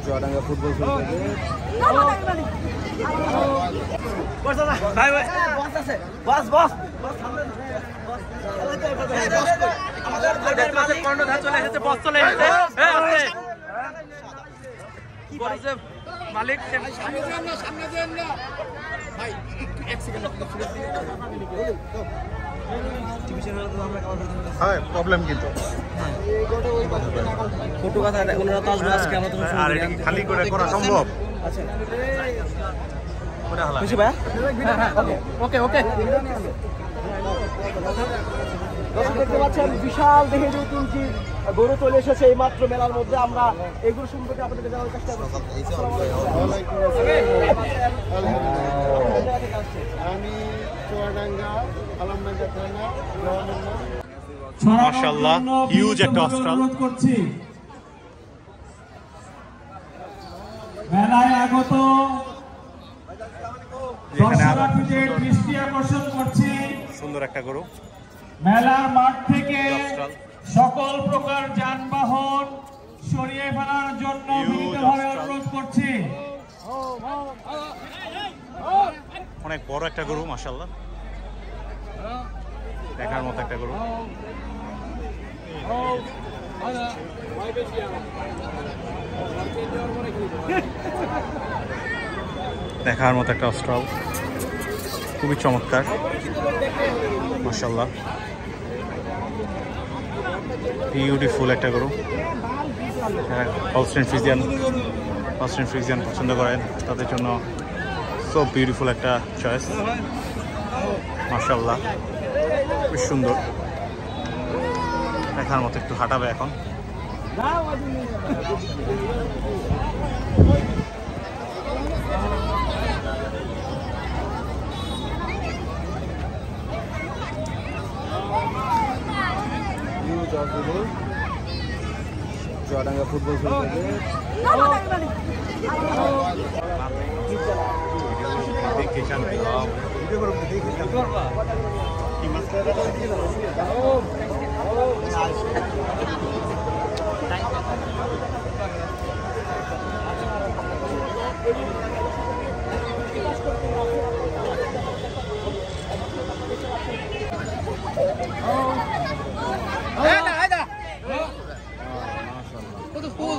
Chuadanga football মালিক problem কিন্তু খালি করে করা সম্ভব। দেখতে পাচ্ছেন বিশাল দেখে যে তিনটি গরু চলে এসেছে এই মাত্র মেলার মধ্যে। আমরা এগুলো সম্পর্কে আপনাদেরকে জানার চেষ্টা করছি। আমি চুয়াডাঙ্গা আলমবাজার থানা মাশাআল্লাহ হিউজ একটা অস্ট্রাল। মেলায় আগত দর্শনার্থীদের দৃষ্টি আকর্ষণ করছি সুন্দর একটা গরু। মেলার মাঠ থেকে সকল প্রকার যানবাহন সরিয়ে ফেলার জন্য বিনীতভাবে অনুরোধ করছি। অনেক বড় একটা গরু মাশাআল্লাহ, দেখার মতো একটা গরু। দেখার মতো একটা অস্ট্রাল, খুবই চমৎকার মাশাআল্লাহ, বিউটিফুল একটা গরু। হলস্টেইন ফ্রিজিয়ান পছন্দ করেন তাদের জন্য সো বিউটিফুল একটা চয়েস মাশাআল্লাহ, খুব সুন্দর। দেখার মতো, একটু হাঁটাবে এখন। চুয়াডাঙ্গা ফুটবল ফুল